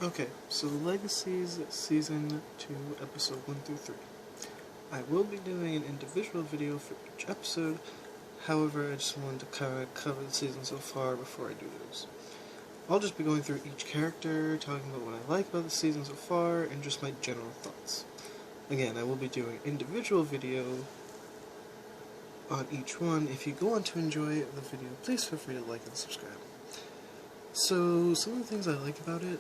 Okay, so Legacies Season 2, Episode 1 through 3. I will be doing an individual video for each episode, however, I just wanted to cover the season so far before I do those. I'll just be going through each character, talking about what I like about the season so far, and just my general thoughts. Again, I will be doing individual video on each one. If you go on to enjoy the video, please feel free to like and subscribe. So, some of the things I like about it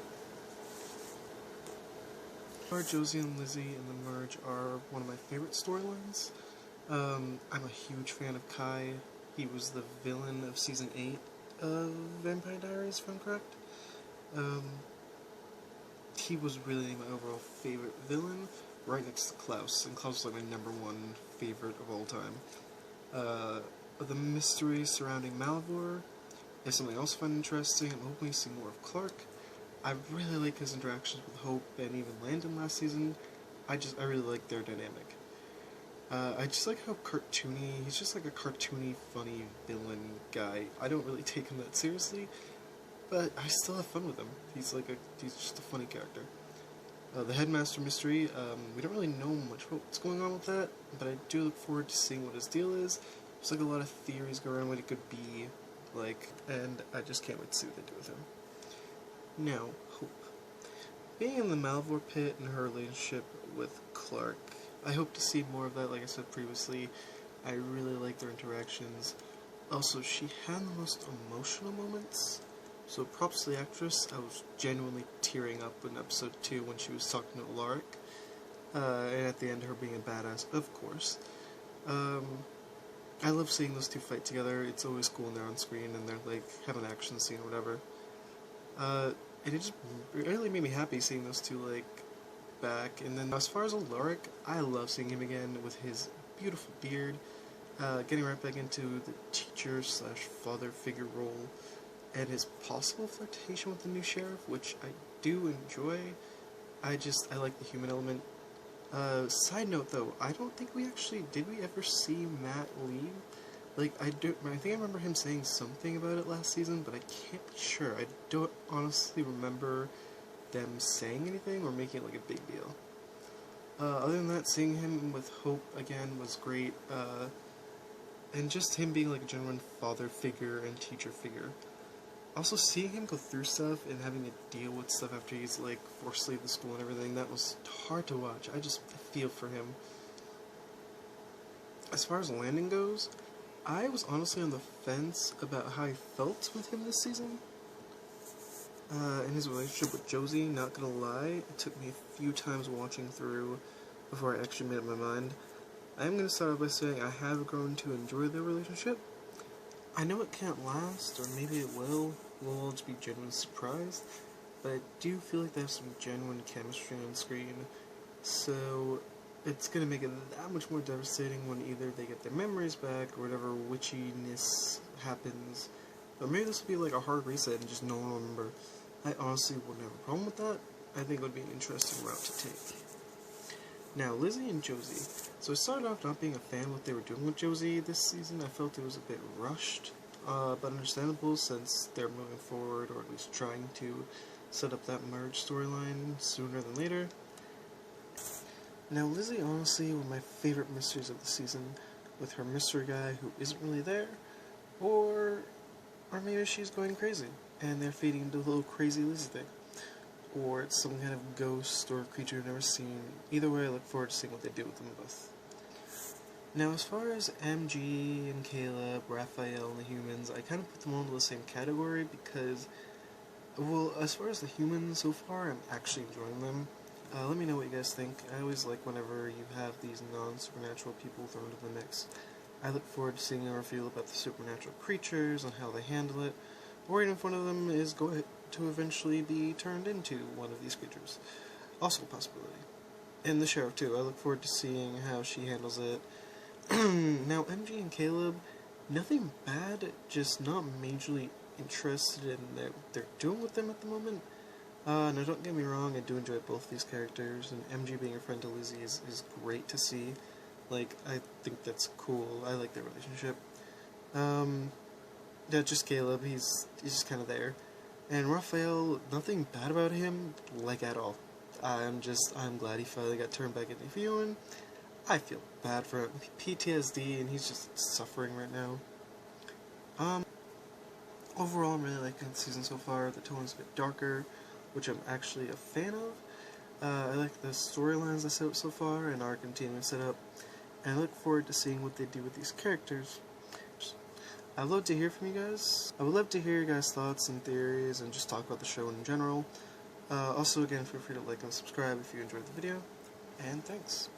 are Josie and Lizzie and the merge are one of my favorite storylines. I'm a huge fan of Kai. He was the villain of Season 8 of Vampire Diaries, if I'm correct. He was really my overall favorite villain, right next to Klaus, and Klaus is like my #1 favorite of all time. The mystery surrounding Malivore is something else I find interesting. I'm hoping to see more of Clark. I really like his interactions with Hope and even Landon last season. I really like their dynamic. I just like how cartoony, he's just like a cartoony, funny villain guy. I don't really take him that seriously, but I still have fun with him. He's just a funny character. The Headmaster mystery, we don't really know much about what's going on with that, but I do look forward to seeing what his deal is. There's like a lot of theories go around what it could be, and I just can't wait to see what they do with him. Now, Hope. Being in the Malivore pit and her relationship with Clark, I hope to see more of that, like I said previously. I really like their interactions. Also, she had the most emotional moments, so props to the actress. I was genuinely tearing up in episode 2 when she was talking to Alaric, and at the end her being a badass, of course. I love seeing those two fight together. It's always cool when they're on screen and they're like have an action scene or whatever. And it just really made me happy seeing those two, back. And then as far as Alaric, I love seeing him again with his beautiful beard, getting right back into the teacher/father figure role, and his possible flirtation with the new sheriff, which I do enjoy. I like the human element. Side note though, I don't think did we ever see Matt leave? I think I remember him saying something about it last season, but I can't be sure. I don't honestly remember them saying anything or making it a big deal. Other than that, seeing him with Hope again was great, and just him being a genuine father figure and teacher figure. Also, seeing him go through stuff and having to deal with stuff after he's forced to leave the school and everything, that was hard to watch. I feel for him. As far as Landon goes, I was honestly on the fence about how I felt with him this season. In his relationship with Josie, not gonna lie, it took me a few times watching through before I actually made up my mind. I am gonna start off by saying I have grown to enjoy their relationship. I know it can't last, or maybe it will. We'll all just be genuinely surprised. But I do feel like they have some genuine chemistry on screen, so it's gonna make it that much more devastating when either they get their memories back or whatever witchiness happens. Or maybe this will be a hard reset and just no one will remember. I honestly wouldn't have a problem with that. I think it would be an interesting route to take. Now, Lizzie and Josie. So I started off not being a fan of what they were doing with Josie this season. I felt it was a bit rushed, but understandable since they're moving forward, or at least trying to set up that merge storyline sooner than later. Now, Lizzie, honestly, one of my favorite mysteries of the season, with her mystery guy who isn't really there, or maybe she's going crazy, and they're feeding into the little crazy Lizzie thing. Or it's some kind of ghost or creature you've never seen. Either way, I look forward to seeing what they do with them both. Now, as far as MG and Caleb, Raphael, and the humans, I kind of put them all into the same category because, well, as far as the humans so far, I'm actually enjoying them. Let me know what you guys think. I always like whenever you have these non-supernatural people thrown into the mix. I look forward to seeing how feel about the supernatural creatures and how they handle it, or even if one of them is going to eventually be turned into one of these creatures. Also a possibility. And the sheriff too. I look forward to seeing how she handles it. Now, MG and Caleb, nothing bad, just not majorly interested in what they're doing with them at the moment. Now don't get me wrong, I do enjoy both these characters, and MG being a friend to Lizzie is great to see. I think that's cool. I like their relationship. Yeah, just Caleb, he's just kind of there. And Raphael, nothing bad about him, like at all. I'm glad he finally got turned back into human. I feel bad for him. PTSD, and he's just suffering right now. Overall, I'm really liking the season so far. The tone is a bit darker, which I'm actually a fan of. I like the storylines they set up so far, and our continuing setup, and I look forward to seeing what they do with these characters. I'd love to hear from you guys. I would love to hear your guys' thoughts and theories, and just talk about the show in general. Also, again, feel free to like and subscribe if you enjoyed the video, and thanks.